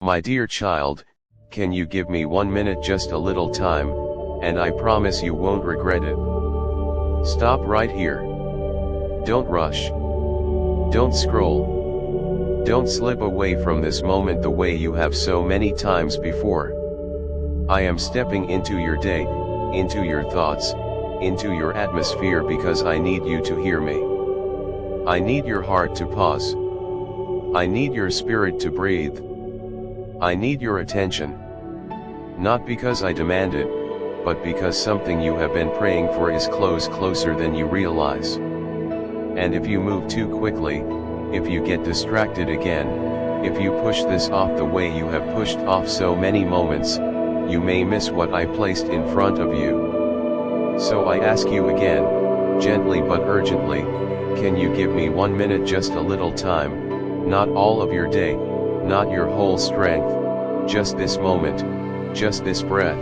My dear child, can you give me 1 minute, just a little time, and I promise you won't regret it. Stop right here. Don't rush. Don't scroll. Don't slip away from this moment the way you have so many times before. I am stepping into your day, into your thoughts, into your atmosphere because I need you to hear me. I need your heart to pause. I need your spirit to breathe. I need your attention. Not because I demand it, but because something you have been praying for is closer than you realize. And if you move too quickly, if you get distracted again, if you push this off the way you have pushed off so many moments, you may miss what I placed in front of you. So I ask you again, gently but urgently, can you give me 1 minute, just a little time, not all of your day, not your whole strength, just this moment, just this breath,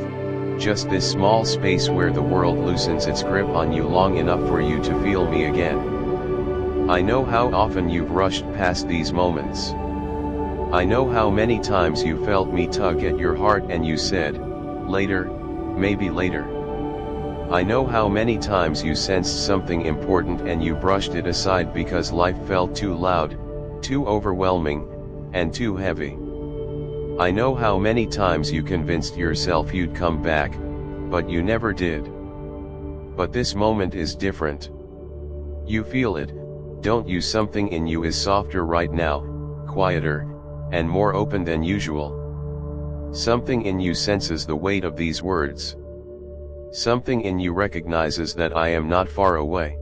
just this small space where the world loosens its grip on you long enough for you to feel me again. I know how often you've rushed past these moments. I know how many times you felt me tug at your heart and you said, later, maybe later. I know how many times you sensed something important and you brushed it aside because life felt too loud, too overwhelming, and too heavy. I know how many times you convinced yourself you'd come back, but you never did. But this moment is different. You feel it, don't you? Something in you is softer right now, quieter, and more open than usual. Something in you senses the weight of these words. Something in you recognizes that I am not far away.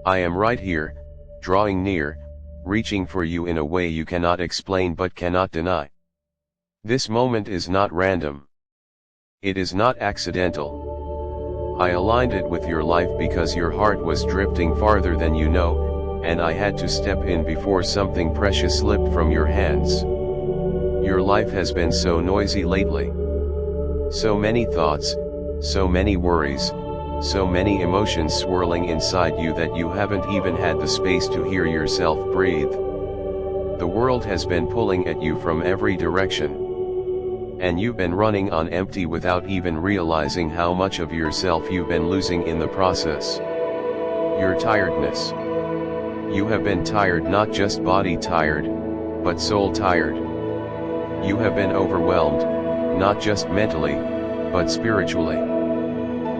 I am right here, drawing near, reaching for you in a way you cannot explain but cannot deny. This moment is not random. It is not accidental. I aligned it with your life because your heart was drifting farther than you know, and I had to step in before something precious slipped from your hands. Your life has been so noisy lately. So many thoughts, so many worries, so many emotions swirling inside you that you haven't even had the space to hear yourself breathe. The world has been pulling at you from every direction. And you've been running on empty without even realizing how much of yourself you've been losing in the process. Your tiredness. You have been tired, not just body tired, but soul tired. You have been overwhelmed, not just mentally, but spiritually.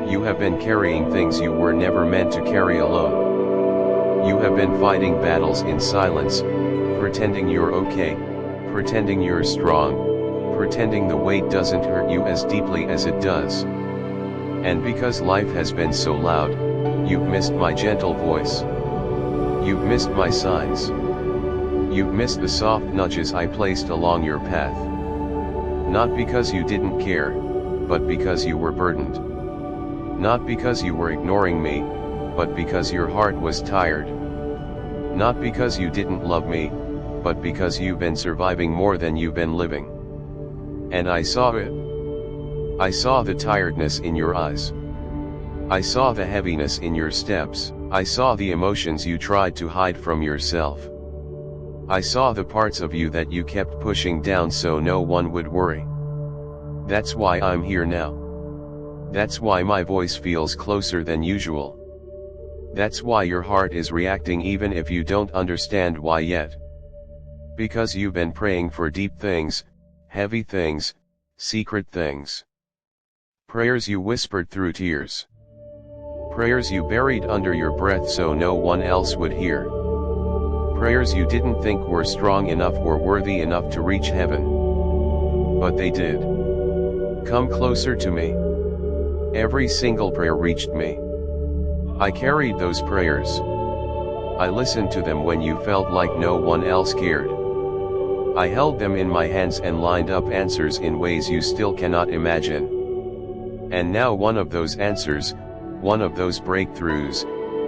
You have been carrying things you were never meant to carry alone. You have been fighting battles in silence, pretending you're okay, pretending you're strong, pretending the weight doesn't hurt you as deeply as it does. And because life has been so loud, you've missed my gentle voice. You've missed my signs. You've missed the soft nudges I placed along your path. Not because you didn't care, but because you were burdened. Not because you were ignoring me, but because your heart was tired. Not because you didn't love me, but because you've been surviving more than you've been living. And I saw it. I saw the tiredness in your eyes. I saw the heaviness in your steps. I saw the emotions you tried to hide from yourself. I saw the parts of you that you kept pushing down so no one would worry. That's why I'm here now. That's why my voice feels closer than usual. That's why your heart is reacting even if you don't understand why yet. Because you've been praying for deep things, heavy things, secret things. Prayers you whispered through tears. Prayers you buried under your breath so no one else would hear. Prayers you didn't think were strong enough or worthy enough to reach heaven. But they did. Come closer to me. Every single prayer reached me. I carried those prayers. I listened to them when you felt like no one else cared. I held them in my hands and lined up answers in ways you still cannot imagine. And now one of those answers, one of those breakthroughs,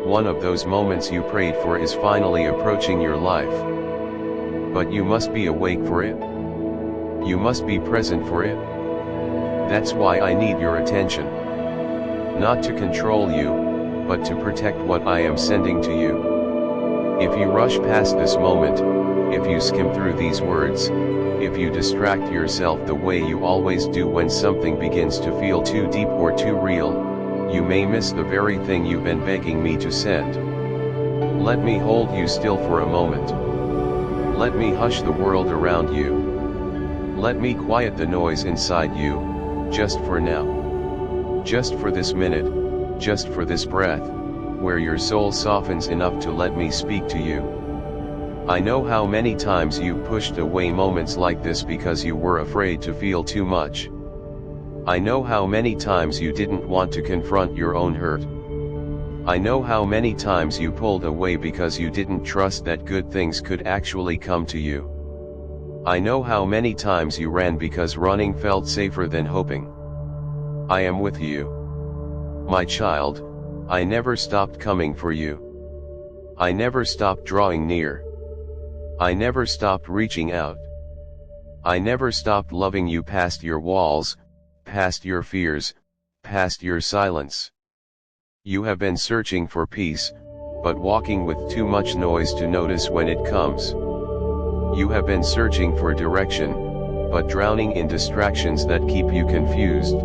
one of those moments you prayed for is finally approaching your life. But you must be awake for it. You must be present for it. That's why I need your attention. Not to control you, but to protect what I am sending to you. If you rush past this moment, if you skim through these words, if you distract yourself the way you always do when something begins to feel too deep or too real, you may miss the very thing you've been begging me to send. Let me hold you still for a moment. Let me hush the world around you. Let me quiet the noise inside you, just for now. Just for this minute, just for this breath, where your soul softens enough to let me speak to you. I know how many times you pushed away moments like this because you were afraid to feel too much. I know how many times you didn't want to confront your own hurt. I know how many times you pulled away because you didn't trust that good things could actually come to you. I know how many times you ran because running felt safer than hoping. I am with you. My child, I never stopped coming for you. I never stopped drawing near. I never stopped reaching out. I never stopped loving you past your walls, past your fears, past your silence. You have been searching for peace, but walking with too much noise to notice when it comes. You have been searching for direction, but drowning in distractions that keep you confused.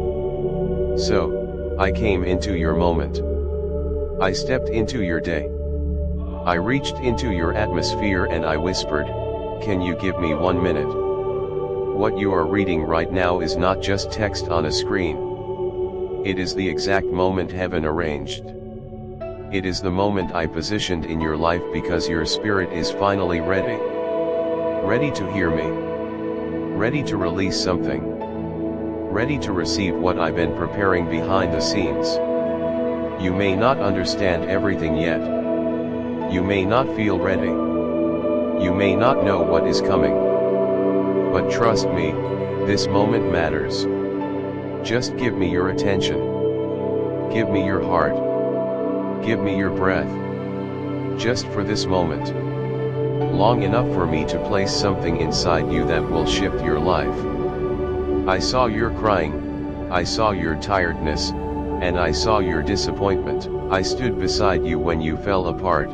So, I came into your moment. I stepped into your day. I reached into your atmosphere and I whispered, "Can you give me 1 minute?" What you are reading right now is not just text on a screen. It is the exact moment heaven arranged. It is the moment I positioned in your life because your spirit is finally ready. Ready to hear me. Ready to release something. Ready to receive what I've been preparing behind the scenes. You may not understand everything yet. You may not feel ready. You may not know what is coming. But trust me, this moment matters. Just give me your attention. Give me your heart. Give me your breath. Just for this moment. Long enough for me to place something inside you that will shift your life. I saw your crying, I saw your tiredness, and I saw your disappointment. I stood beside you when you fell apart.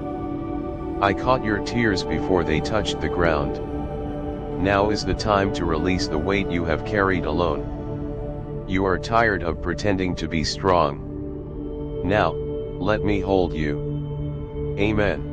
I caught your tears before they touched the ground. Now is the time to release the weight you have carried alone. You are tired of pretending to be strong. Now, let me hold you. Amen.